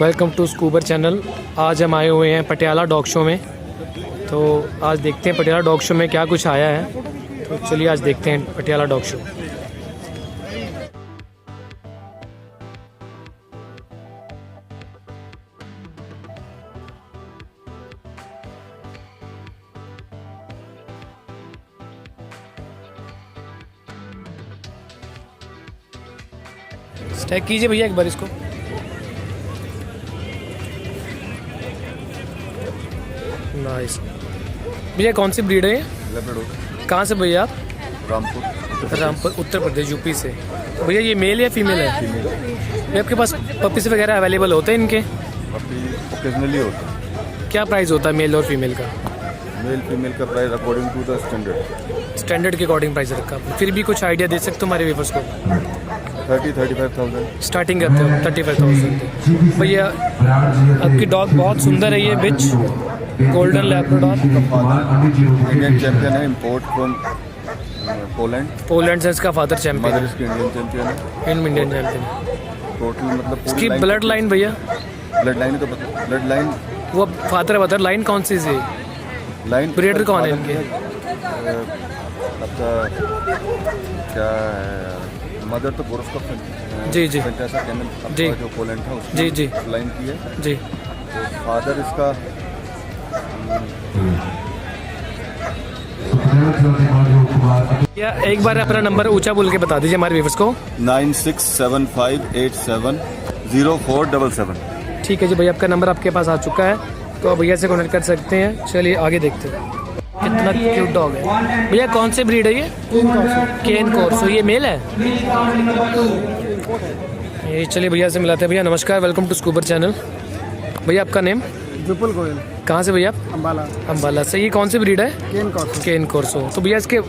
Welcome to Scooper channel. आज हम आए हुए हैं पटियाला डॉग शो में। तो आज देखते हैं पटियाला डॉग शो में क्या कुछ आया है। तो चलिए आज देखते हैं पटियाला डॉग शो। स्टैक कीजिए भैया एक बार इसको। नाइस। भैया कौन सी ब्रीड है ये? लेब्राडोर। कहाँ से भैया आप? रामपुर उत्तर प्रदेश यूपी से। तो भैया ये मेल या फीमेल है? भैया आपके पास पपीज वगैरह अवेलेबल होते हैं इनके? अभी ओकेजनली होता है। क्या प्राइस होता है मेल और फीमेल का? मेल फीमेल का price according to the standard. Standard के अकॉर्डिंग प्राइस रखा आपने। फिर भी कुछ आइडिया दे सकते हो हमारे व्यूअर्स को? 30-35,000 स्टार्टिंग करते हो 35,000। भैया आपकी डॉग बहुत सुंदर है ये बिच गोल्डन लैब्राडोर। इंडियन चैंपियन है, इंपोर्ट फ्रॉम पोलैंड से इसका फादर चैंपियन मदर इसकी इंडियन चैंपियन है। Indian champion. टोटल मतलब इसकी ब्लड लाइन भैया? ब्लड लाइन तो ब्लड लाइन वो फादर है, लाइन कौन सी है? लाइन ब्रीडर कौन है इनके? आपका क्या है, मदर तो बोरस का जी जी जी जो पोलैंड था जी जी लाइन की है जी। फादर इसका या एक बार अपना नंबर ऊंचा बोल के बता दीजिए हमारे व्यूअर्स को। 9675870477। ठीक है जी भैया, आपका नंबर आपके पास आ चुका है तो आप भैया से कॉन्टेक्ट कर सकते हैं। चलिए आगे देखते हैं। कितना क्यूट डॉग है भैया। कौन से ब्रीड है ये? केन कॉर्सो। ये मेल है? ये चलिए भैया से मिलाते हैं। भैया नमस्कार, वेलकम टू स्कूबर चैनल। भैया आपका नेम? विपुल गोयल। कहाँ से भैया? अम्बाला। अम्बाला से। ये कौन सी ब्रीड है? केन कॉर्सो। तो भैया इसके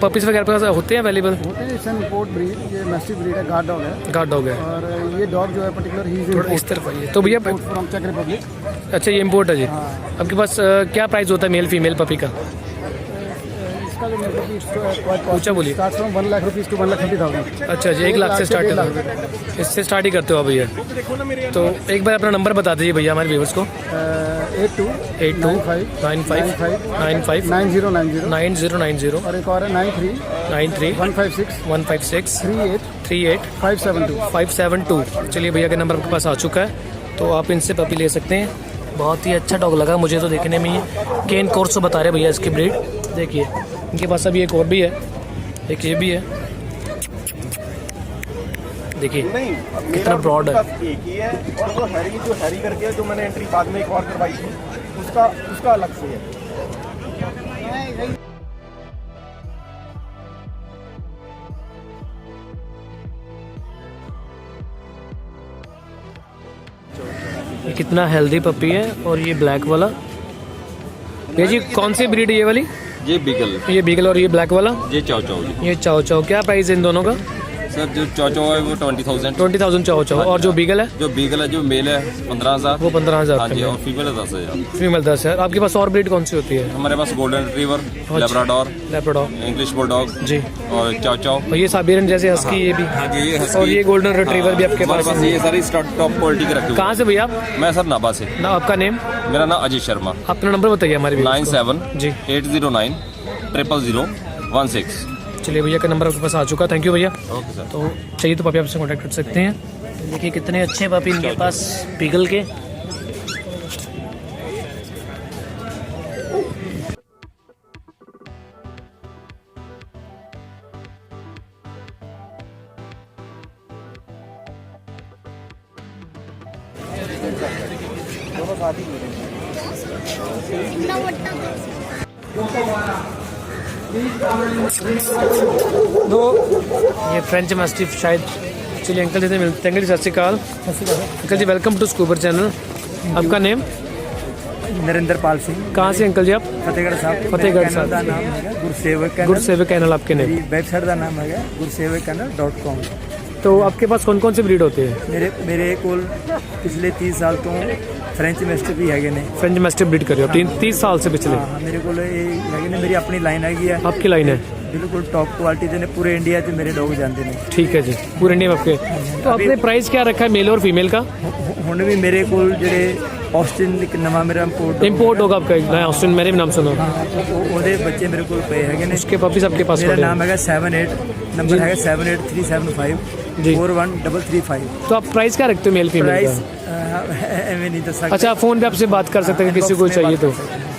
पपीज वगैरह होते हैं अवेलेबल? होते हैं। इंपोर्ट ब्रीड, ये मैस्टिफ ब्रीड है, गार्ड डॉग है। गार्ड डॉग है। और ये डॉग जो है पर्टिकुलर ही थोड़ा इस तरफ आइए। तो भैया फ्रॉम चेक रिपब्लिक। अच्छा ये इम्पोर्ट है जी। आपके पास क्या प्राइस होता है मेल फीमेल पपी का? इसका जो मतलब ऊंचा बोलिए। Start from 1 lakh rupees to 1,30,000। अच्छा जी, 1 लाख से स्टार्ट करते? इससे स्टार्ट ही करते हो आप भैया? तो एक बार अपना नंबर बता दीजिए भैया हमारे व्यूअर्स को। 8295 और एक और है 93 156 38 572। चलिए भैया का नंबर आपके पास आ चुका है तो आप इनसे पपी ले सकते हैं। बहुत ही अच्छा डॉग लगा मुझे तो देखने में। ये केन कॉर्सो बता रहे भैया इसकी ब्रीड। देखिए इनके पास अभी एक और भी है, एक ये भी है। देखिए कितना ब्रॉड है। एक ही है और वो हैरी करके जो मैंने एंट्री बाद में एक और करवाई थी उसका अलग से है। ये कितना हेल्दी पपी है। और ये ब्लैक वाला भैया जी कौन सी ब्रीड है ये वाली? ये बीगल। ये बीगल। और ये ब्लैक वाला? ये चाओ चाओ। ये चाओ चाओ। क्या प्राइस है इन दोनों का? सर जो चाओ चाओ है वो 20,000 चाओ चाओ। और जो बीगल है? जो बीगल है जो मेल है 15,000। वो 15,000। हाँ जी। और फीमेल है 10,000। फीमेल 10,000। आपके पास और ब्रीड कौन सी होती है? हमारे पास golden retriever, labrador, English bulldog जी और चाओ चाओ। और ये साइबेरियन जैसे हस्की ये भी? हाँ जी ये हस्की। और ये गोल्डन रिट्रीवर भी आपके हमारे पास? पास ये सारी टॉप क्वालिटी के रखे हुए। कहाँ से भैया आप? मैं सर नाभा से। ना आपका नेम? मेरा नाम अजय शर्मा। अपना नंबर बताइए हमारे 97 जी 809 00016। चलिए भैया का नंबर आपके पास आ चुका। थैंक यू भैया। Okay sir. तो चाहिए तो पपी आपसे कॉन्टैक्ट कर सकते हैं। देखिए कितने अच्छे पपी इनके पास बीगल के। तो ये फ्रेंच मैस्टिफ शायद। चलिए अंकल जी से मिलते हैं। अंकल जी सत श्री अकाल। अंकल जी वेलकम टू स्कूबर चैनल। आपका नेम? नरेंद्र पाल सिंह। कहाँ से अंकल जी आप? फतेहगढ़ साहब। फतेहगढ़ साहब। नाम है गुरसेवक कैनल आपके नेम? वेबसाइट का नाम है गुरसेवक कैनल.com। तो आपके पास कौन कौन से ब्रीड होते हैं? मेरे को पिछले 30 साल तो फ्रेंच मैस्टिफ भी है ने। फ्रेंच मैस्टिफ ब्रीड कर रहे हो 30 साल से पिछले? हाँ, मेरे को है ने, मेरी अपनी लाइन है। आपकी लाइन है? बिल्कुल टॉप क्वालिटी देने पूरे इंडिया से मेरे डॉग जानते हैं। ठीक है जी, पूरे इंडिया में आपके। तो आपने प्राइस क्या रखा है मेल और फीमेल का? हुण भी मेरे को जेडे ऑस्टिन एक नवा मेरा इंपोर्ट होगा आपका नया ऑस्टिन, मेरे भी नाम सुनो। ओदे बच्चे मेरे को पे है ने। उसके पपीज आपके पास? मेरा नाम है 78 नंबर है 78375 41335। तो आप प्राइस क्या रखते हो मेल फीमेल प्राइस का? नहीं तो सकते। अच्छा, फ़ोन पे आपसे बात कर सकते हैं किसी को चाहिए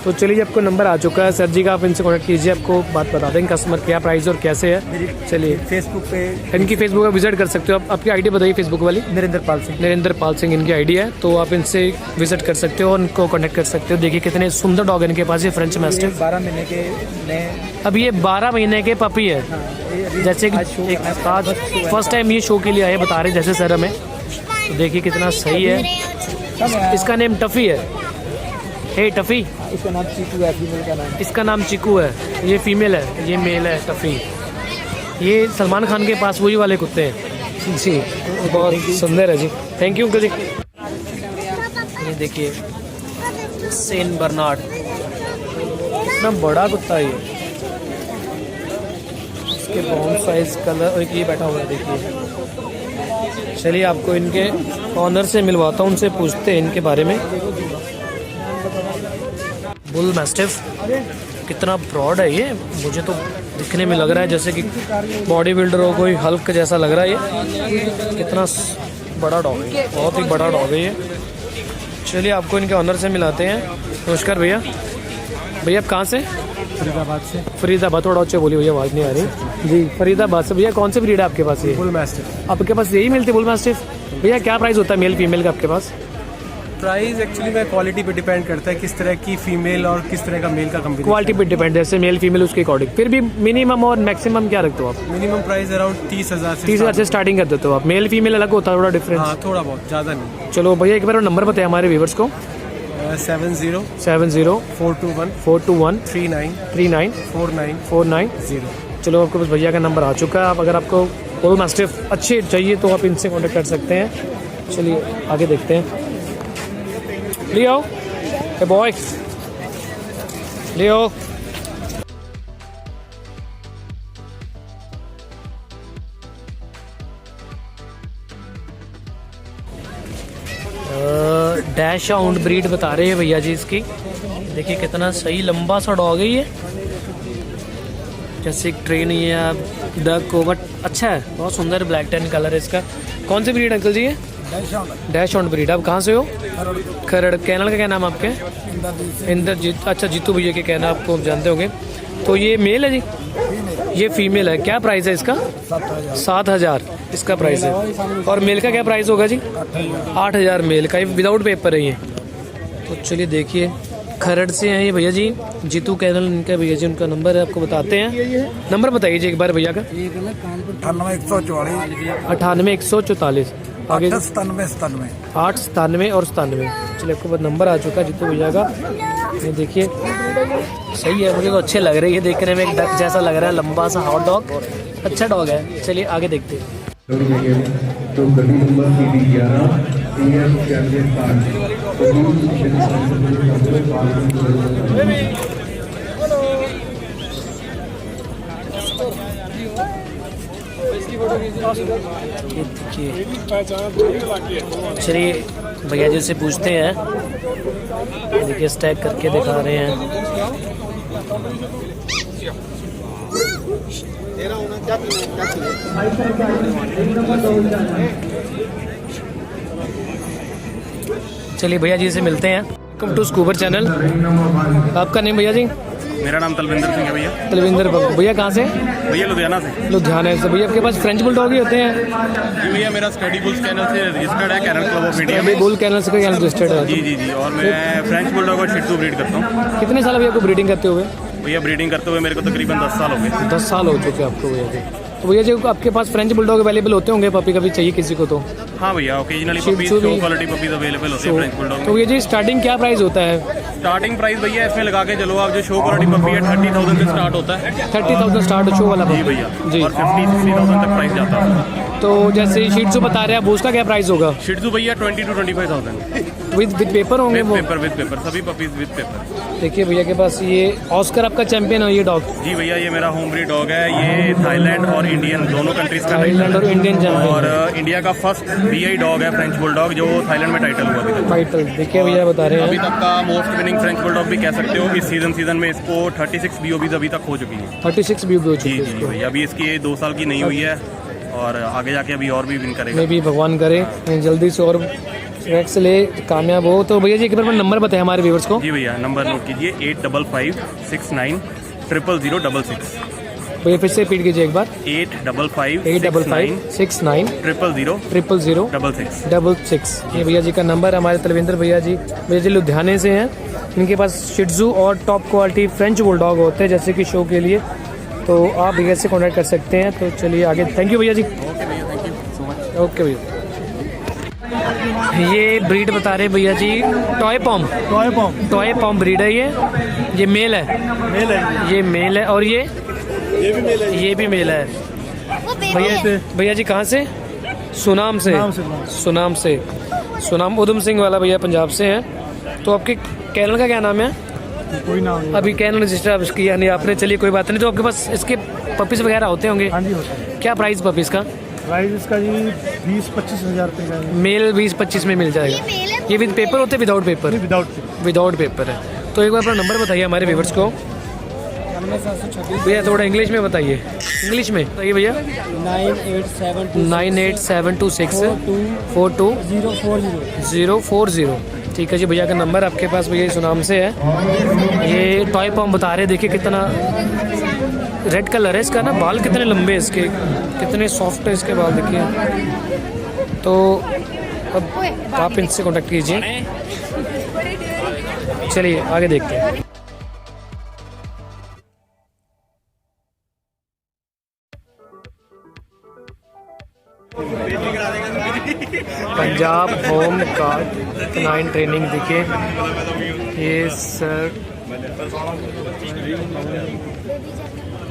तो चलिए, आपको नंबर आ चुका है सर जी का, आप इनसे कॉन्टैक्ट कीजिए, आपको बात बता देंगे कस्टमर क्या प्राइस और कैसे है। चलिए फेसबुक पे इनकी फेसबुक पर विजिट कर सकते हो आप। आपकी आईडी बताइए फेसबुक वाली। नरेंद्र पाल सिंह इनकी आईडी है, तो आप इनसे विजिट कर सकते हो और इनको कॉन्टैक्ट कर सकते हो। देखिए कितने सुंदर डॉग है इनके पास, ये फ्रेंच मैस्टिफ 12 महीने के। अब ये 12 महीने के पपी है। जैसे कि आज फर्स्ट टाइम ये शो के लिए आए, बता रहे जैसे सर हमें। तो देखिए कितना सही है। इसका नेम टफ़ी है। हे टफ़ी, इसका नाम चीकू है, फीमेल का नाम। इसका नाम चिकू है, ये फीमेल है, ये मेल है टफ़ी। ये सलमान खान के पास वही वाले कुत्ते हैं जी, बहुत सुंदर है जी। थैंक यू अंकल जी। ये देखिए सेन बर्नार्ड, इतना बड़ा कुत्ता है ये। इसके बाउंड साइज कलर, एक ये बैठा हुआ है देखिए। चलिए आपको इनके ऑनर से मिलवाता हूँ, उनसे पूछते हैं इनके बारे में। बुल मैस्टिफ कितना ब्रॉड है ये, मुझे तो दिखने में लग रहा है जैसे कि बॉडी बिल्डर हो, कोई हल्क जैसा लग रहा है ये। कितना बड़ा डॉग है, बहुत ही बड़ा डॉग है ये। चलिए आपको इनके ऑनर से मिलाते हैं। नमस्कार भैया। भैया आप कहाँ से? फरीदाबाद से। फरीदाबाद, थोड़ा अच्छे बोलिए भैया, आवाज़ नहीं आ रही जी। फरीदाबाद से। भैया कौन से ब्रीड है आपके पास? ये बुल मैस्टिफ। आपके पास यही मिलती है बुल मैस्टिफ? भैया क्या प्राइस होता है मेल फीमेल का आपके पास? प्राइस एक्चुअली में क्वालिटी पे डिपेंड करता है, किस तरह की फीमेल और किस तरह का मेल का कम्बिनेशन। क्वालिटी पे डिपेंड, जैसे मेल फीमेल उसके अकॉर्डिंग। फिर भी मिनिमम और मैक्सिमम क्या रखते हो आप? मिनिमम प्राइस अराउंड 30,000 से 30,000 से स्टार्टिंग कर देते हो आप। मेल फीमेल अलग होता है थोड़ा डिफरेंस? हाँ, थोड़ा बहुत, ज़्यादा नहीं। चलो भैया एक बार नंबर बताए हमारे व्यूवर्स को। 70 421 39 4940। चलो आपको बस भैया का नंबर आ चुका है। आप अगर आपको बुल मैस्टिफ अच्छे चाहिए तो आप इनसे कॉन्टेक्ट कर सकते हैं। चलिए आगे देखते हैं। लियो, हे बॉय, लियो। डैश हाउंड ब्रीड बता रहे हैं भैया जी इसकी। देखिए कितना सही लंबा सा डॉग है ये, जैसे एक ट्रेन ही है डक को, बट अच्छा है, बहुत सुंदर ब्लैक टैन कलर है इसका। कौन सी ब्रीड अंकल जी है? Dash hound breed. आप कहाँ से हो? खरड़। कैनल का क्या नाम आपके? इंद्रजीत। अच्छा, जीतू भैया के कहना आपको जानते होंगे। तो ये मेल है जी, ये फीमेल है। क्या प्राइस है इसका? 7,000 इसका प्राइस है। और मेल का क्या प्राइस होगा जी? 8,000 मेल का। ये विदाउट पेपर है ये। तो चलिए देखिए, खरड़ से हैं ये भैया जी, जीतू कैनल इनका भैया जी, उनका नंबर है आपको बताते हैं। नंबर बताइए जी एक बार भैया का। 98 144 आगे 897 और 97। चलिए आपको नंबर आ चुका है जीतू भैया का। ये देखिए सही है, मुझे तो अच्छे लग रहे हैं। ये देखने में एक डक जैसा लग रहा है, लंबा सा हॉट डॉग, अच्छा डॉग है। चलिए आगे देखते हैं। तो गली नंबर चलिए भैया जी से पूछते हैं। देखिए स्टैक करके दिखा रहे हैं। चलिए भैया जी से मिलते हैं। Welcome to Scooper channel. आपका नेम भैया जी? मेरा नाम तलविंदर सिंह है भैया। तलविंदर भैया कहाँ से? भैया लुधियाना से। लुधियाना से। भैया आपके पास फ्रेंच बुल डॉग ही होते हैं? जी भैया, मेरा स्टडी बुल्स कैनल से रजिस्टर्ड है, कैनल क्लब ऑफ इंडिया में। बुल कैनल से रजिस्टर्ड है? जी जी जी। और मैं फ्रेंच बुलडॉग और शिट्जू ब्रीड करता हूँ। कितने साल भैया आपको ब्रीडिंग करते हुए? भैया ब्रीडिंग करते हुए मेरे को तकरीबन 10 साल हो गए। 10 साल हो चुके आपको भैया जी। तो भैया जी आपके पास फ्रेंच बुलडॉग अवेलेबल होते होंगे, पपी कभी चाहिए किसी को तो? हाँ भैया, occasionally puppies, show quality puppies available होते हैं फ्रेंच बुलडॉग। तो भैया जी स्टार्टिंग क्या प्राइस होता है? स्टार्टिंग प्राइस भैया इसमें लगा के चलो आप, जो शो क्वालिटी पपी है 30,000 से स्टार्ट होता है। 30,000 स्टार्ट शो वाला? जी भैया। जी। और 50-60,000 तक प्राइस जाता है। तो जैसे शीट्सू बता रहे हैं आप, उसका क्या प्राइस होगा? शिट्जू भैया 20 to 25,000 विद पेपर होंगे वो? विद पेपर सभी पपीज विद पेपर। देखिए भैया के पास ये ऑस्कर आपका चैंपियन है ये डॉग। जी भैया ये मेरा होम ब्रीड डॉग है, ये थाईलैंड और इंडियन दोनों कंट्रीज का थाईलैंड और इंडियन चैंपियन और इंडिया का फर्स्ट बीआई डॉग है, फ्रेंच बुलडॉग, जो थाईलैंड में टाइटल हुआ अभी तक। टाइटल देखिए भैया बता रहे अभी हैं तक का मोस्ट विनिंग फ्रेंच बुलडॉग भी कह सकते हो। इस सीजन में इसको 36 बीओबीज अभी तक हो चुकी है। 36 भी हो चुकी जी है जी इसको। भैया अभी इसकी 2 साल की नहीं हुई है और आगे जाके अभी और भी विन करेगा। मैं भी भगवान करे जल्दी से और रैक्स ले कामयाब हो। तो भैया जी एक बार नंबर बताएं हमारे व्यूअर्स को। जी भैया नंबर नोट कीजिए 8556900066। भैया फिर से रिपीट कीजिए एक बार। 8556900066। ये भैया जी का नंबर, हमारे तलविंदर भैया जी लुधियाने से हैं। इनके पास शिट्जू और टॉप क्वालिटी फ्रेंच बुलडॉग होते हैं जैसे कि शो के लिए, तो आप भैया से कॉन्टैक्ट कर सकते हैं। तो चलिए आगे, थैंक यू भैया जी। ओके भैया thank you so much. Okay भैया। ये ब्रीड बता रहे भैया जी टॉय पॉम ब्रीड है ये मेल है। ये मेल है और ये भी मेल है। भैया जी कहाँ से? सुनाम से सुनाम उधम सिंह वाला भैया पंजाब से हैं। तो आपके कैनल का क्या नाम है? कोई नाम नहीं। अभी कैनल रजिस्टर किया नहीं आपने, चलिए कोई बात नहीं। तो आपके पास इसके पपीज वगैरह होते होंगे? हाँ जी होता है। क्या प्राइस पपीज का? प्राइस इसका जी 20-25 हज़ार रुपये का है। मेल 20-25 में मिल जाएगा। ये विद पेपर होते हैं विदाउट पेपर? विदाउट पेपर है। तो एक बार अपना नंबर बताइए हमारे व्यूअर्स को। भैया थोड़ा इंग्लिश में बताइए। इंग्लिश में बताइए भैया। 9872642040। ठीक है जी, भैया का नंबर आपके पास भैया सुनाम से है। ये टॉय पॉम बता रहे, देखिए कितना रेड कलर है इसका ना, बाल कितने लंबे हैं इसके, कितने सॉफ्ट है इसके बाल देखिए। तो अब आप इनसे कॉन्टेक्ट कीजिए। चलिए आगे देखते हैं। Punjab home guard canine training देखिए। ये सर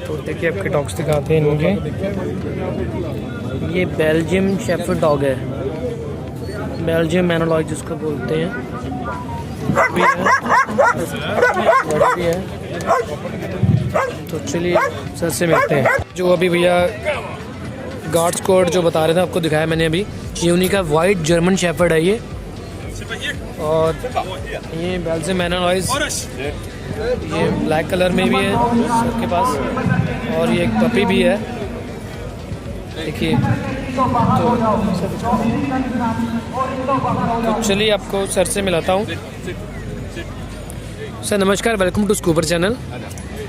तो देखिए आपके डॉग्स दिखाते हैं मुझे। ये बेल्जियम शेफर्ड डॉग है, बेल्जियम मैनोलॉइड जिसको बोलते हैं। भी है। तो चलिए सर से मिलते हैं। जो अभी भैया गार्ड्स कोड जो बता रहे थे आपको दिखाया मैंने अभी, ये उन्हीं का वाइट जर्मन शेफर्ड है ये, और ये बेल्जियम मैनोलॉइड, ये ब्लैक कलर में भी है सबके पास, और ये एक पपी भी है देखिए। तो चलिए आपको सर से मिलाता हूँ। सर नमस्कार, welcome to Scooper channel.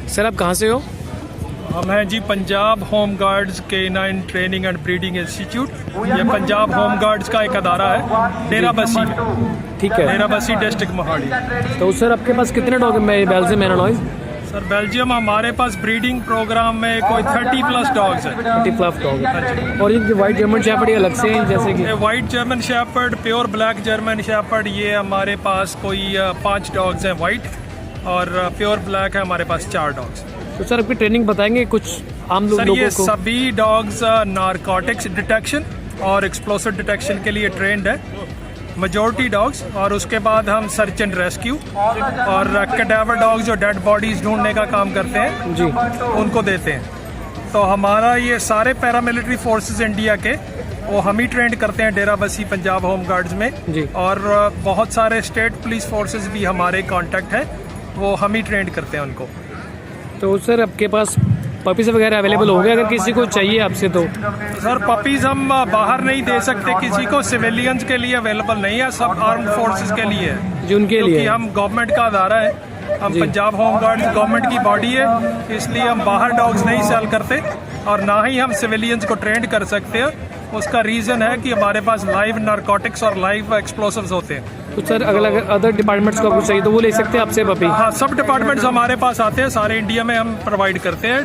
Sir आप कहाँ से हो? हम हैं जी Punjab home guards canine training and breeding institute. ये पंजाब होम गार्ड्स का एक अदारा है डेरा बस्सी में। ठीक है, डेरा बस्सी डिस्ट्रिक्ट मोहाली। तो सर आपके पास कितने डॉग हैं बेल्जियम मैनोलॉइड? सर बेल्जियम हमारे पास ब्रीडिंग प्रोग्राम में कोई 30+ डॉग्स हैं। 30+ डॉग है। और ये वाइट जर्मन शेफर्ड ये अलग से हैं जैसे कि? ये white German shepherd, pure black German shepherd, ये हमारे पास कोई 5 डॉग्स हैं वाइट, और प्योर ब्लैक है हमारे पास 4 डॉग्स। तो सर आपकी ट्रेनिंग बताएंगे कुछ आम लोगों को? ये सभी डॉग्स नारकोटिक्स डिटेक्शन और एक्सप्लोसिव डिटेक्शन के लिए ट्रेंड है, मेजॉरिटी डॉग्स। और उसके बाद हम सर्च एंड रेस्क्यू और कैडावर डॉग्स जो डेड बॉडीज ढूंढने का काम करते हैं जी, उनको देते हैं। तो हमारा ये सारे पैरामिलिट्री फोर्सेस इंडिया के वो हम ही ट्रेंड करते हैं डेरा बस्सी पंजाब होम गार्ड्स में जी। और बहुत सारे स्टेट पुलिस फोर्सेस भी हमारे कांटेक्ट हैं, वो हम ही ट्रेंड करते हैं उनको। तो सर आपके पास पपीज वगैरह अवेलेबल हो गए अगर किसी को चाहिए आपसे? तो सर पपीज हम बाहर नहीं दे सकते किसी को, सिविलियंस के लिए अवेलेबल नहीं है, सब आर्म्ड फोर्सेस के लिए है, जो उनके लिए क्योंकि हम गवर्नमेंट का अदारा है। हम पंजाब होम गार्ड्स गवर्नमेंट की बॉडी है, इसलिए हम बाहर डॉग्स नहीं सेल करते और ना ही हम सिविलियंस को ट्रेंड कर सकते हैं। उसका रीज़न है कि हमारे पास लाइव नारकोटिक्स और लाइव एक्सप्लोसिव्स होते हैं। तो सर अगर अदर डिपार्टमेंट्स को आपको चाहिए तो वो ले सकते हैं आपसे पपी? हाँ, सब डिपार्टमेंट्स हमारे पास आते हैं, सारे इंडिया में हम प्रोवाइड करते हैं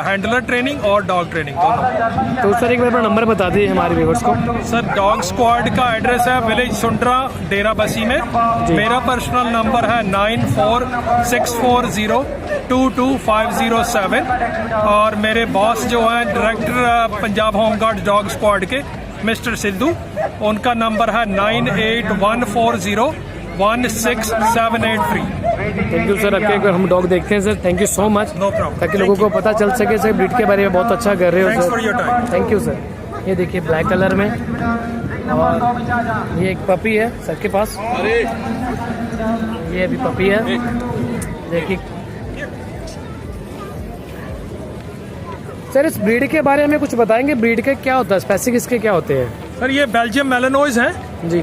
हैंडलर ट्रेनिंग और डॉग ट्रेनिंग दोनों। तो सर एक बार अपना नंबर बता दीजिए हमारे व्यूअर्स को। सर डॉग स्क्वाड का एड्रेस है विलेज सुंड्रा डेरा बस्सी में। मेरा पर्सनल नंबर है 946404 22507 और मेरे बॉस जो हैं director Punjab home guard dog squad के मिस्टर सिद्धू, उनका नंबर है 9814016783। Thank you sir. आपके एक बार हम डॉग देखते हैं sir. Thank you so much. No problem. ताकि लोगों को पता चल सके सर ब्रीड के बारे में। बहुत अच्छा कर रहे हो Thanks sir. for your time. Thank you sir. ये देखिए ब्लैक कलर में, और ये एक पपी है सर के पास। ये अभी पपी है, देखिए सर। इस ब्रीड के बारे में कुछ बताएंगे? ब्रीड के क्या होता है, स्पेसिफिक इसके क्या होते हैं? सर ये बेल्जियम मेलानोइज हैं जी।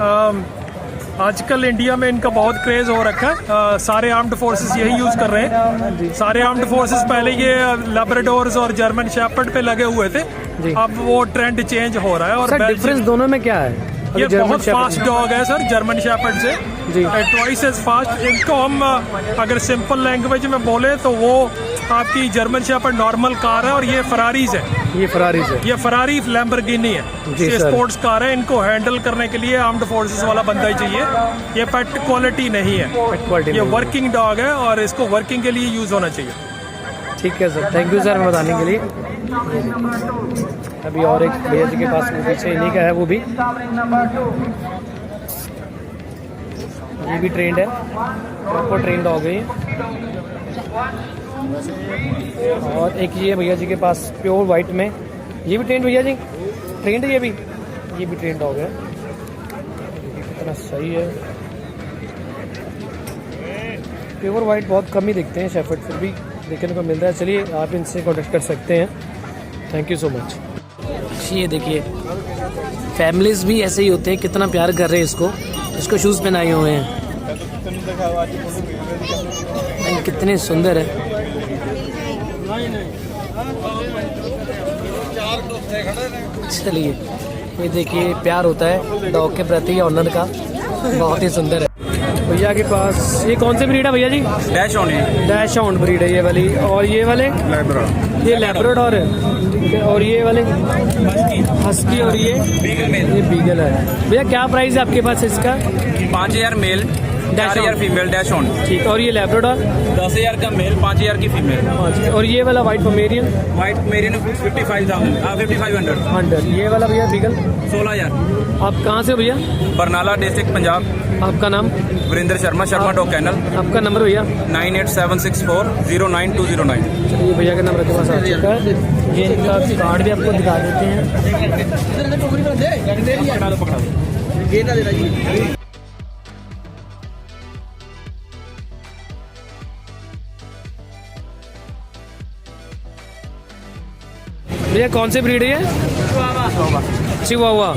आजकल इंडिया में इनका बहुत क्रेज हो रखा है। सारे आर्म्ड फोर्सेस यही यूज कर रहे हैं। सारे आर्म्ड फोर्सेस पहले ये लैब्राडोर्स और जर्मन शेपर्ड पे लगे हुए थे, अब वो ट्रेंड चेंज हो रहा है। और सर डिफरेंस दोनों में क्या है? ये बहुत फास्ट डॉग है सर, जर्मन शेपर्ड से जी। Twice as fast. इनको हम अगर सिंपल लैंग्वेज में बोले तो वो आपकी जर्मन शेपर्ड नॉर्मल कार है, और ये फरारीज है। ये फरारीज है। ये फरारी लैम्बोर्गिनी है, ये स्पोर्ट्स कार है। इनको हैंडल करने के लिए आर्म्ड फोर्सेस वाला बंदा ही चाहिए। ये पेट क्वालिटी नहीं है, ये वर्किंग डॉग है और इसको वर्किंग के लिए यूज होना चाहिए। ठीक है सर, थैंक यू सर बताने के लिए। अभी और एक भैया जी के पास पीछे इन्हीं का है, वो भी ये भी ट्रेंड है, प्रॉपर ट्रेंड डॉग है ये। और एक ये भैया जी के पास प्योर वाइट में, ये भी ट्रेंड भैया जी, ट्रेंड है ये भी ट्रेंड डॉग है। कितना सही है। प्योर वाइट बहुत कम ही दिखते हैं शेफर्ड, फिर भी देखने को मिल रहा है। चलिए आप इनसे कॉन्टेक्ट कर सकते हैं। Thank you so much. ये देखिए फैमिलीज भी ऐसे ही होते हैं, कितना प्यार कर रहे हैं इसको शूज़ पहनाए हुए हैं, कितने सुंदर है। चलिए ये देखिए प्यार होता है डॉग के प्रति ऑनर का, बहुत ही सुंदर है। भैया के पास ये कौन से ब्रीड है भैया जी? डैश ऑन है, डैश हाउंड ब्रीड है ये वाली। और ये वाले ये लैब्राडोर है, ठीक है। और ये वाले हस्की, और ये बीगल है। भैया क्या प्राइस है आपके पास इसका? 5000 मेल, 4000 फीमेल डैश ऑन। ठीक। और ये लैब्राडोर 10,000 का मेल, 5000 की फीमेल। और ये वाला वाइट पोमेरियन? White marine 5500। ये वाला भैया बीगल 16,000। आप कहाँ से हो भैया? बरनाला डिस्ट्रिक्ट पंजाब। आपका नाम? Virender Sharma dog kennel. आपका नंबर भैया? 9876409209। चलिए भैया का नंबर के पास आ चुका है। ये इनका कार्ड भी आपको दिखा देते हैं। भैया कौन सी ब्रीड है ये? चिवावा।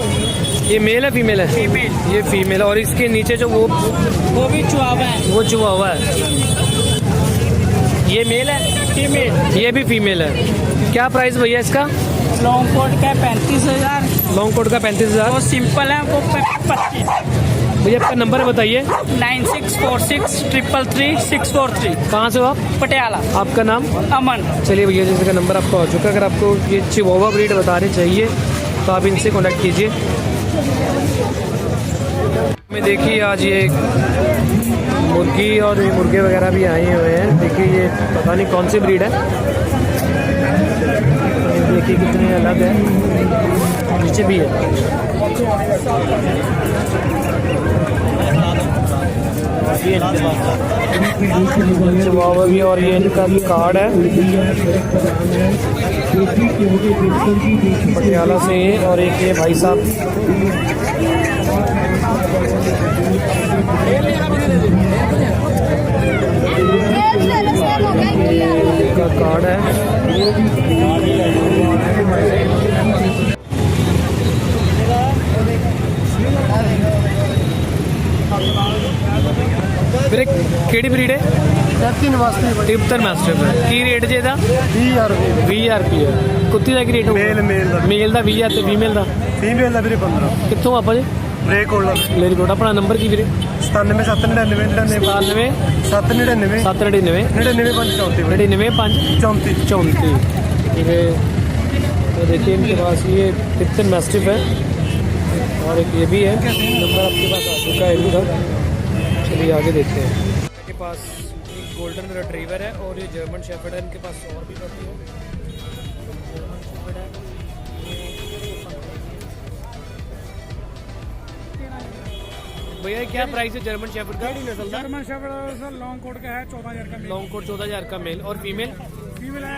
ये मेल है फीमेल है? फीमेल। ये फीमेल। और इसके नीचे जो वो भी चिवावा है, वो चिवावा है। ये मेल है? फीमेल। ये भी फीमेल है। क्या प्राइस भैया इसका? लॉन्ग कोट का 35,000। लॉन्ग कोट का 35,000। वो सिंपल है वो 25। भैया आपका नंबर बताइए। 9646333643। कहाँ से हो आप? पटियाला। आपका नाम? अमन। चलिए भैया जैसे का नंबर आपका हो चुका है। अगर आपको ये चिवावा ब्रीड बतानी चाहिए तो आप इनसे कॉन्टैक्ट कीजिए। में देखिए आज ये मुर्गी और ये मुर्गे वगैरह भी आए हुए हैं। देखिए ये पता नहीं कौन सी ब्रीड है, देखिए कितने अलग है। नीचे भी है। चिवावा भी, और ये इनका कार्ड है पटियाला से। और एक ये भाई साहब का कार्ड है। ਵੀਰੇ ਕਿਹੜੀ ਬਰੀਡ ਹੈ? ਤਿੰਨ ਵਾਸਤੇ ਤਿੱਬਤਨ ਮਾਸਟਰ ਕੀ ਰੇਟ ਜੇ ਇਹਦਾ? 20,000 ਰੁਪਏ। ਕੁੱਤੀ ਦਾ ਕੀ ਰੇਟ ਹੋਊਗਾ? ਮੇਲ ਦਾ 20,000 ਤੇ ਫੀਮੇਲ ਦਾ? ਫੀਮੇਲ ਦਾ ਵੀਰੇ 15। ਕਿੱਥੋਂ ਆਪਾਂ ਜੀ? ਰੇਕੋਲਾ। ਮੇਰੀ ਕੋਟ। ਆਪਣਾ ਨੰਬਰ ਕੀ ਵੀਰੇ? 97 799 799 99 ठीक है। तो देखिए इनके पास ये तिब्बतन मैस्टिफ है, और एक ये भी है। नंबर आपके पास आ चुका है इनका। चलिए आगे देखते हैं। के पास गोल्डन रिट्रीवर है और ये जर्मन शेफर्ड है। इनके पास और भी पपी है। जर्मन शेफर्ड है भैया। क्या प्राइस है जर्मन शेफर्ड का? German shepherd sir long coat का है 14,000 का मेल। लॉन्ग कोट 14,000 का मेल और फीमेल? फीमेल है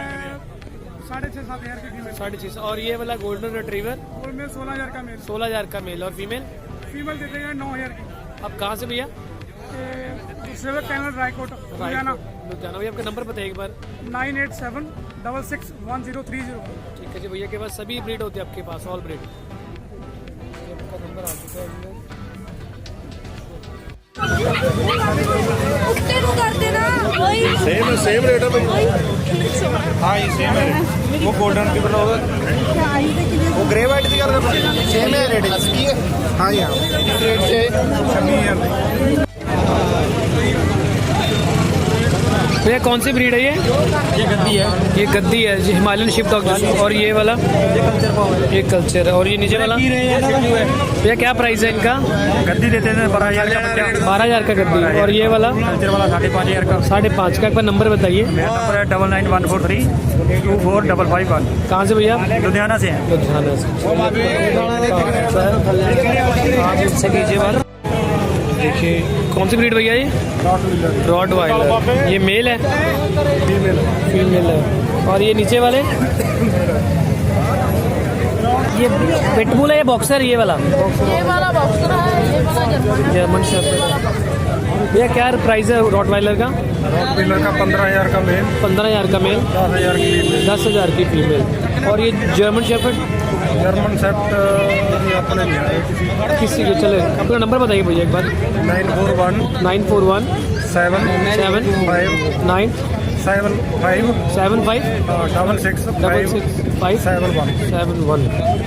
6,500-7,000 की फीमेल। 6,500। और ये वाला गोल्डन रिट्रीवर? और में 16,000 का मेल। 16,000 का मेल और फीमेल? फीमेल देते हैं 9,000 की। आप कहाँ से भैया? दूसरे कैनल रायकोट लुधियाना। लुधियाना। भैया आपका नंबर बताइए एक बार। 9876610330। ठीक है जी भैया के पास सभी ब्रीड होते हैं आपके पास, ऑल ब्रीड। आपका नंबर आ चुका है। सेम रेट है भाई। हाँ ये सेम है। वो गोल्डन की बना होगा, वो ग्रे वाइट की कर रहे सेम है रेट। हाँ जी हाँ रेट से 26,000। भैया कौन सी ब्रीड है ये? गद्दी है। ये गद्दी है जी, हिमालयन शिप डॉग। और ये वाला? ये कल्चर है। और ये नीचे वाला? भैया क्या प्राइस है इनका? गद्दी देते हैं 12,000 का बच्चा। 12,000 का गद्दी। और ये वाला? कल्चर वाला 5,500 का। 5,500 का। एक बार नंबर बताइए। मेरा नंबर है 9914324551। कहाँ से भैया? लुधियाना से है। लुधियाना से। आप इससे कीजिए बात। देखिए कौन सी ब्रीड भैया ये? रॉटवाइलर। ये मेल है? फीमेल है। और ये नीचे वाले? ये पिटबुल है या बॉक्सर? ये वाला बॉक्सर है, ये वाला जर्मन शेफर्ड। भैया क्या प्राइस है रॉटवाइलर का? रॉटवाइलर का 15,000 का मेल। 15,000 का मेल। 10,000 की फीमेल। 10,000 की फीमेल। और ये जर्मन शेफर्ड? जर्मन शेफर्ड अपने नहीं आए किसी के। चले अपना नंबर बताइए भैया एक बार। 941 7 9 75 75 66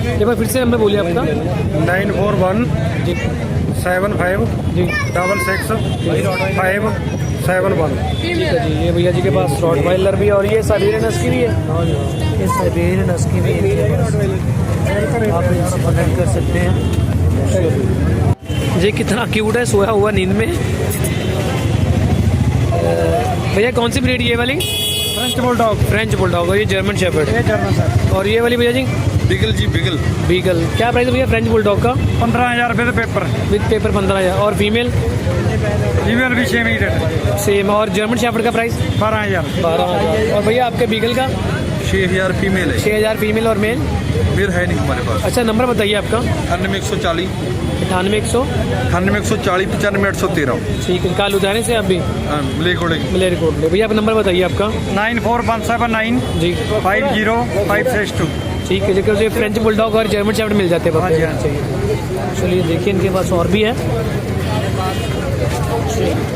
एक बार फिर से नंबर बोलिए आपका। 941 जी 75 जी 66 571। ठीक है जी। ये भैया जी के पास रॉटवाइलर भी है और ये साइबेरियन हस्की भी है। ये साइबेरियन हस्की भी है। आप इनसे कनेक्ट कर सकते हैं। ये कितना क्यूट है, सोया हुआ नींद में। भैया कौन सी ब्रीड ये वाली? French bulldog. French bulldog. और ये जर्मन शेफर्ड। ये जर्मन शेफर्ड। और ये वाली भैया जी? बिगल जी बिगल। बीगल। क्या प्राइस है भैया फ्रेंच बुलडॉग का? 15,000 रुपये पेपर। With paper 15,000। और फीमेल? फीमेल भी सेम ही रेट सेम। और जर्मन शेफर्ड का प्राइस? 12,000। 12,000। और भैया आपके बीगल का? 6,000 फीमेल है। 6,000 फीमेल और मेल? फिर है नहीं हमारे पास। अच्छा नंबर बताइए आपका। 9140 98 9140 95 ठीक है। कल लुधियाने से आप भी? मलेकोड़े। मलेरकोटले। भैया अपना नंबर बताइए आपका। 94179 जी 50562। ठीक है। देखिए ये फ्रेंच बुलडॉग और जर्मन शेफर्ड मिल जाते हैं। चाहिए। चलिए देखिए इनके पास और भी है।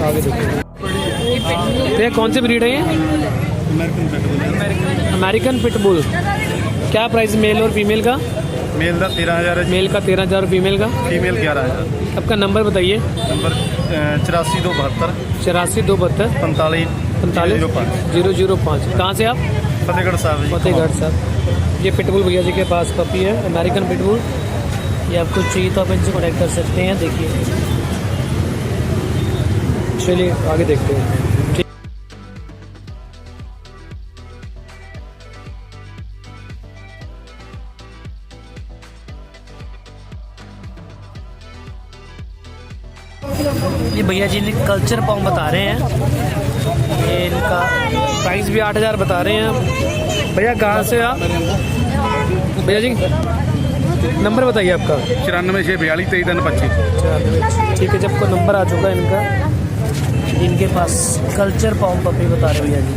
आगे देखिए भैया कौन सी ब्रीड है ये? American pitbull. क्या प्राइस मेल और फीमेल का? मेल का 13,000 है। मेल का 13,000 और फीमेल का? फीमेल 11,000। आपका नंबर बताइए। नंबर 84,272 84,272 45 005। कहाँ से आप? फतेहगढ़ साहब। फतेहगढ़ साहब। ये पिटबुल भैया जी के पास पपी है, अमेरिकन पिटबुल। ये आपको चाहिए तो आप इनसे कनेक्ट कर सकते हैं। देखिए चलिए आगे देखते हैं। ये भैया जी ने कल्चर पॉम बता रहे हैं। ये इनका प्राइस भी 8,000 बता रहे हैं। भैया कहाँ से आप? भैया जी नंबर बताइए आपका। 94 642 23 ठीक है। जब को नंबर आ चुका है इनका। इनके पास कल्चर पॉम पपी बता रहे भैया जी।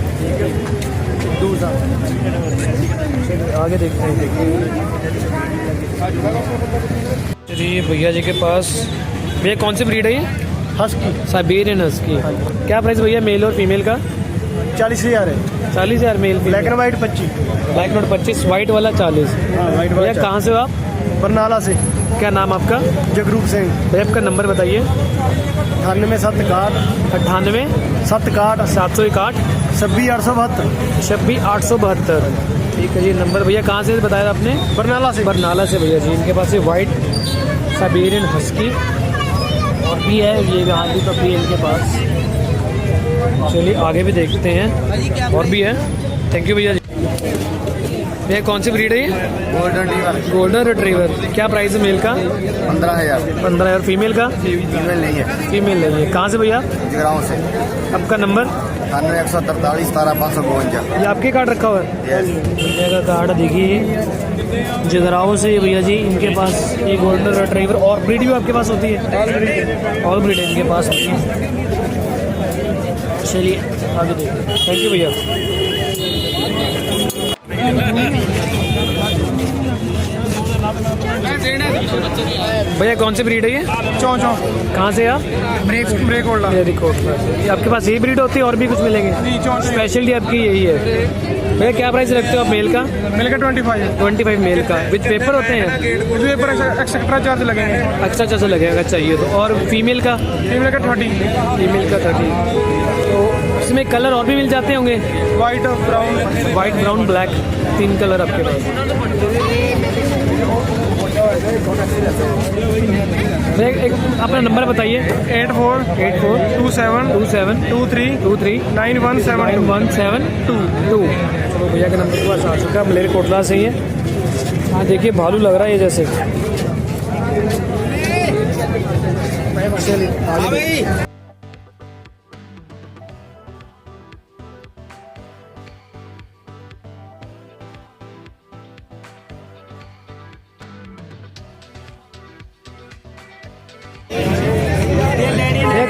आगे देखते हैं। चलिए भैया जी के पास। भैया कौन सी ब्रीड है ये? हस्की। Siberian husky. क्या प्राइस भैया मेल और फीमेल का? 40,000 है। 40,000 male. Black and white 25। Black नोट 25, व्हाइट वाला 40। वाइट भैया वाला कहाँ से हो आप? बरनाला से। क्या नाम आपका? जगरूप सिंह। भैया आपका नंबर बताइए। 98 98 761 761 26 872। ठीक है जी नंबर। भैया कहाँ से बताया आपने? बरनाला से। बरनाला से भैया जी। इनके पास ये वाइट साइबेरियन हस्की और भी है। ये यहाँ भी पपी है इनके पास। चलिए आगे भी देखते हैं, और भी है। थैंक यू भैया जी। भैया कौन सी ब्रीड है ये? Golden retriever. Golden retriever. क्या प्राइस है मेल का? 15,000। 15,000। फीमेल का? फीमेल नहीं है। फीमेल नहीं है। कहाँ से भैया? जगराओं से। आपका नंबर? 9143 17,552। ये आपके कार्ड रखा हुआ है? भैया का कार्ड देखिए, जगराओं से भैया जी। इनके पास ये गोल्डन रिट्रीवर और ब्रीड भी आपके पास होती है? ऑल ब्रीड इनके पास होती है। चलिए आगे देखिए। थैंक यू भैया। भैया कौन सी ब्रीड है ये? चौ कहाँ से आप? Break holder. मेरी कोट। ये आपके पास यही ब्रीड होती है और भी कुछ मिलेंगे? स्पेशलिटी आपकी यही है। भैया क्या प्राइस रखते हो आप मेल का? मेल का 25 मेल का विद पेपर होते हैं? पेपर एक्स्ट्रा चार्ज लगेंगे। अच्छा अच्छा लगेगा चाहिए तो। और फीमेल का? फीमेल का 30। फीमेल का 30। तो इसमें कलर और भी मिल जाते होंगे? वाइट और brown. White brown black 3 colour आपके पास। एक अपना नंबर बताइए। 842723 9172। तो भैया के नंबर के पास आ चुका है। मलेरकोटला से ही है। हाँ देखिए भालू लग रहा है ये जैसे। चलिए आगे।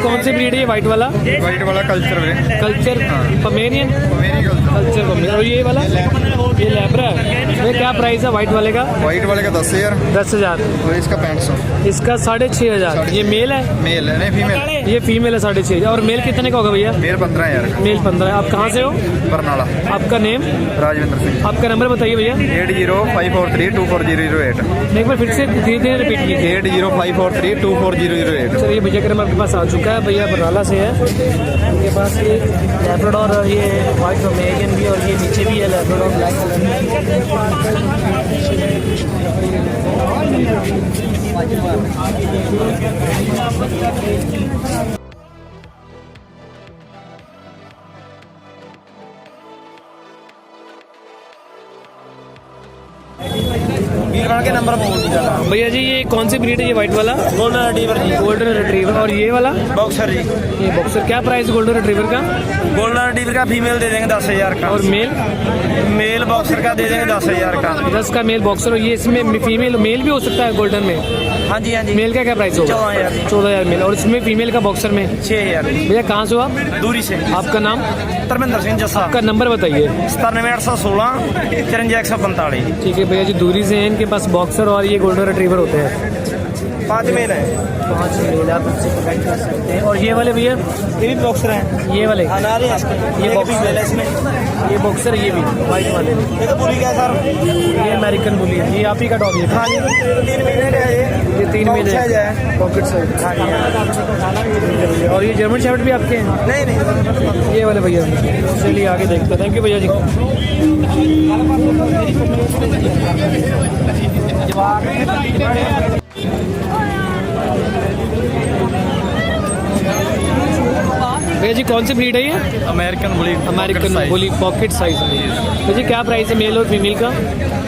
कौन सी ब्रीड है ये? वाइट वाला कल्चर है। Culture Pomeranian. Culture Pomeranian. और ये वाला ये लैब्रा है। ये क्या प्राइस है वाइट वाले का? वाइट वाले का 10,000। 10,000। और इसका 6500। इसका 6,500। ये मेल है? मेल है। नहीं फीमेल। ये फीमेल है 6,500। और मेल कितने का होगा भैया? मेल 15,000। मेल 15। आप कहाँ से हो? बरनाला। आपका नेम? राजविंदर सिंह। आपका नंबर बताइए भैया। 8054324008। एक बार फिर से धीरे धीरे रिपीट कीजिए। 8054324008। सर ये भैया का नंबर आपके पास आ चुका है। भैया बरनाला से है। उनके पास ये लैब्राडोर और ये वाइट पमेरियन भी, और ये नीचे भी है लैब्राडोर ब्लैक कलर में। के नंबर भैया जी ये कौन सी ब्रीड है ये वाइट वाला? गोल्डन रिट्रीवर जी। Golden retriever. और ये वाला? बॉक्सर जी। ये बॉक्सर। क्या प्राइस गोल्डन रिट्रीवर का? गोल्डन रिट्रीवर का फीमेल दे देंगे 10,000 का। और मेल? मेल बॉक्सर का दे देंगे 10,000 का। 10 का मेल बॉक्सर। और ये इसमें फीमेल मेल भी हो सकता है गोल्डन में? हाँ जी हाँ जी। मेल का क्या प्राइस होगा? 14,000 मेल। और इसमें फीमेल का बॉक्सर में 6,000। भैया कहाँ से हो आप? दूरी से। आपका नाम? धर्मेंद्र सिंह जस्सा। आपका नंबर बताइए। 97,816 53,145। ठीक है भैया जी दूरी से है। इनके पास बॉक्सर और ये गोल्डन रिट्रीवर होते हैं। 5 मेल है। 5 मेल आप इनसे कनेक्ट कर सकते हैं। और ये वाले भैया? ये भी बॉक्सर हैं। ये वाले? अनार है इसका। ये बॉक्सर है इसमें। ये बॉक्सर ये भी वाइट वाले। ये तो बुली क्या है सर? ये अमेरिकन बुली है। ये आप ही का डॉग है? हाँ जी 3 महीने का है ये 3 महीने है। Pocket size. हाँ जी। और ये जर्मन शेफर्ड भी आपके हैं? नहीं नहीं ये वाले भैया। चलिए आगे देखते हैं। थैंक यू भैया जी। भैया जी कौन सी ब्रीड है ये? American bully. American bully pocket size में। भैया जी क्या प्राइस है मेल और फीमेल का?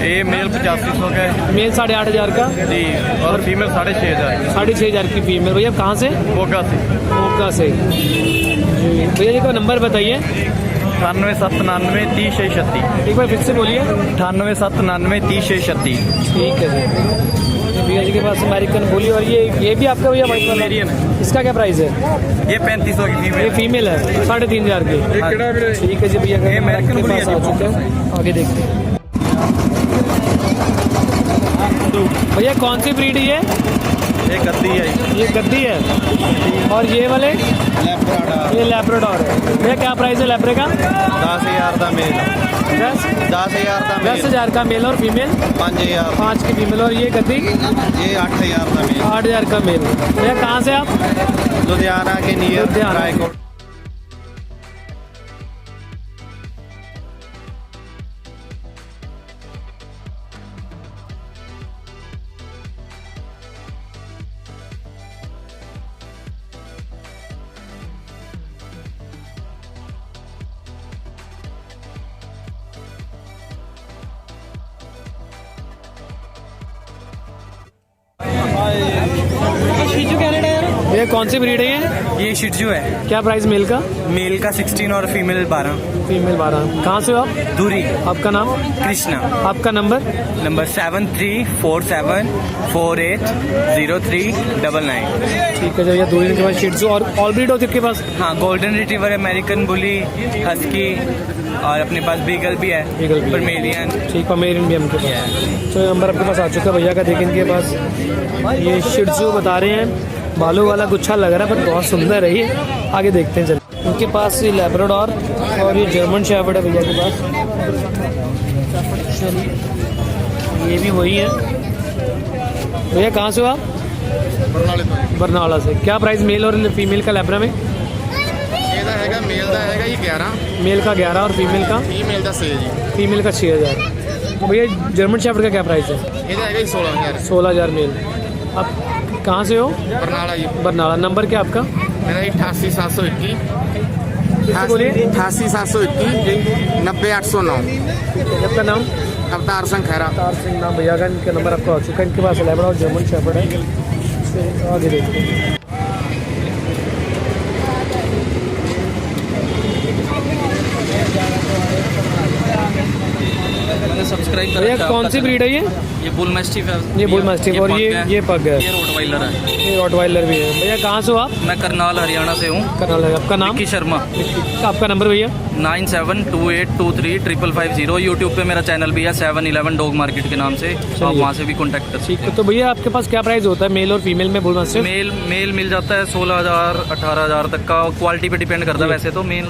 ये मेल 8500 का है मेल 8,500 का जी, और फीमेल 6,500। 6,500 की फीमेल। भैया कहाँ से? मोगा से। मोगा से। भैया जी का नंबर बताइए। 98,799,30,36। एक बार फिर से बोलिए। 98,799,30,36। ठीक है जी। भैया जी के पास अमेरिकन बुली। और ये भी आपका भैया वाइट पमेरियन है। इसका क्या प्राइस है? ये 3500 की ये फीमेल। फीमेल है 3,500 की। ठीक है जी भैया ये अमेरिकन के बुली पास है। आ चुका है। आगे देखते हैं। भैया कौन सी ब्रीड है ये? ये गद्दी है। ये गद्दी है। और ये वाले? ये लैब्राडोर है। भैया क्या प्राइस है लैब्रे का? 10,000 का मेल। 10,000 का मेल और फीमेल 5,000। 5 की फीमेल। और ये गद्दी? ये 8,000 का मेल। 8,000 का मेल। भैया कहाँ से आप? लुधियाना के नियर लुधियाना। रायकोट। भैया कौन सी ब्रीड है ये शिट्जू है। क्या प्राइस मेल का? मेल का 16 और फीमेल 12। फीमेल 12। कहाँ से हो आप? दूरी। आपका नाम? कृष्णा। आपका नंबर? नंबर 7347480399। ठीक है भैया, दूरी के पास शिट्जू और ऑल ब्रीड होती है आपके पास? हाँ, golden retriever, American bully, husky और अपने पास बीगल भी है। बीगल भी, परमेलियन। ठीक, पमेरियन भी हमके पास। तो नंबर आपके पास आ चुका है भैया का। देखें इनके पास ये शिट्जू बता रहे हैं, बालों वाला गुच्छा लग रहा है पर बहुत सुंदर है ये। आगे देखते हैं चल। उनके पास ये लैब्राडोर और ये जर्मन शेफर्ड है भैया के पास। चलिए, ये भी वही है। भैया कहाँ से हो आप? बरनाला से। क्या प्राइस मेल और फीमेल का लैब्रा में? ਇਹਦਾ ਹੈਗਾ ਮੇਲ ਦਾ ਹੈਗਾ ਜੀ 11, मेल का 11 और फीमेल का? ਫੀਮੇਲ ਦਾ 6 ਜੀ। फीमेल का 6000। तो भैया जर्मन शेफर्ड का क्या प्राइस है? ਇਹਦਾ ਹੈਗਾ ਜੀ 16000। 16000 मेल। आप कहाँ से हो? ਬਰਨਾਲਾ ਜੀ। बरनाला। नंबर क्या आपका? मेरा 88721 बोलिए। 88721 90809। आपका नाम? अवतार सिंह खैरा। अवतार सिंह नाम भैया का। इनका नंबर आपको आ चुका है। इनके पास लैब्राडोर और जर्मन शेफर्ड है। आगे देखते हैं। सब्सक्राइब भैया कौन सी ब्रीड है ये? ये बुल मैस्टिफ है। ये बुल मैस्टिफ और ये पग है। ये रोटवाइलर है। ये रॉटवाइलर भी है। भैया कहाँ से हो आप? मैं करनाल हरियाणा से हूँ। करनाल। आपका नाम? विक्की शर्मा। आपका नंबर भैया? 9728235550। यूट्यूब पे मेरा चैनल भी है 711 डॉग मार्केट के नाम से। आप वहाँ से भी कॉन्टैक्ट कर सकते हैं। तो भैया आपके पास क्या प्राइस होता है मेल और फीमेल में बुल मैस्टिफ? मेल मिल जाता है 16000 18000 तक का। क्वालिटी पे डिपेंड करता है वैसे तो। मेल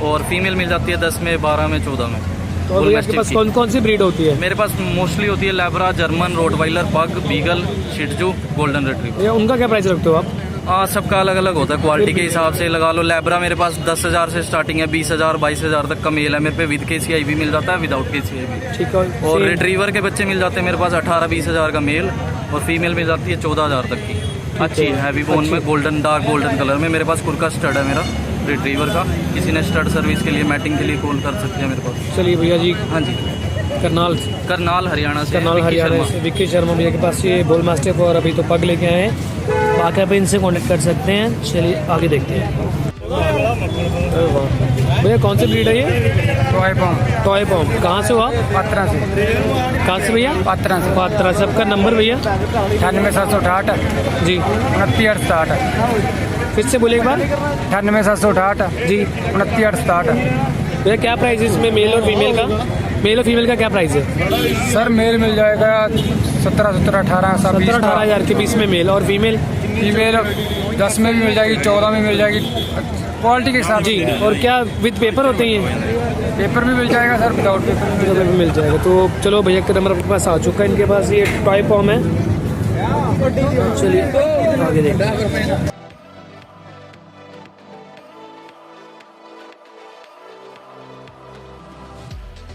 और फीमेल मिल जाती है 10 में, 12 में, 14 में। तो भैया आपके पास कौन कौन सी ब्रीड होती है? मेरे पास मोस्टली होती है लैब्रा, जर्मन, रोटवाइलर, पग, बीगल, शिट्जू, गोल्डन रिट्रीवर। भैया उनका क्या प्राइस रखते हो आप? हाँ, सबका अलग अलग होता है। क्वालिटी के हिसाब से लगा लो। लैब्रा मेरे पास 10,000 से स्टार्टिंग है, 20,000 22,000 तक का मेल है मेरे पे। विद KCI भी मिल जाता है, विदाउट KCI भी। ठीक है। और रिट्रीवर के बच्चे मिल जाते हैं मेरे पास 18-20,000 का मेल, और फीमेल मिल जाती है 14,000 तक की। अच्छी हैवी बोन में, गोल्डन, डार्क गोल्डन कलर में। मेरे पास कुर का स्टड है मेरा रिट्रीवर का। किसी ने स्टड सर्विस के लिए, मैटिंग के लिए कॉल कर सकते हैं मेरे पास। चलिए भैया जी। हाँ जी, करनाल हरियाणा से। करनाल हरियाणा से विक्की शर्मा भैया के पास ये बुल मैस्टिफ और अभी तो पग लेके आए हैं। बाकी आप इनसे कांटेक्ट कर सकते हैं। चलिए आगे देखते हैं। भैया कौन सी ब्रीड है ये? टॉय पॉम। कहाँ से हो आप? पात्रा से। कहाँ से भैया? पात्रा से। पात्रा से। आपका नंबर भैया? 98768 जी 2968। फिर से बोलिए एक बार। 98768 जी 2968। भैया क्या प्राइस है इसमें मेल और फीमेल का? मेल और फीमेल का क्या प्राइस है? सर मेल मिल जाएगा 17-18 सब 17-18 के बीच में मेल, और फीमेल? फीमेल 10 में भी मिल जाएगी, 14 में मिल जाएगी, क्वालिटी के साथ। जी। और क्या विद पेपर होते हैं? पेपर भी मिल जाएगा सर, विदाउट पेपर भी मिल जाएगा। तो चलो भैया का नंबर आपके पास आ चुका है। इनके पास ये टॉय पॉम है। चलिए आगे देखते हैं।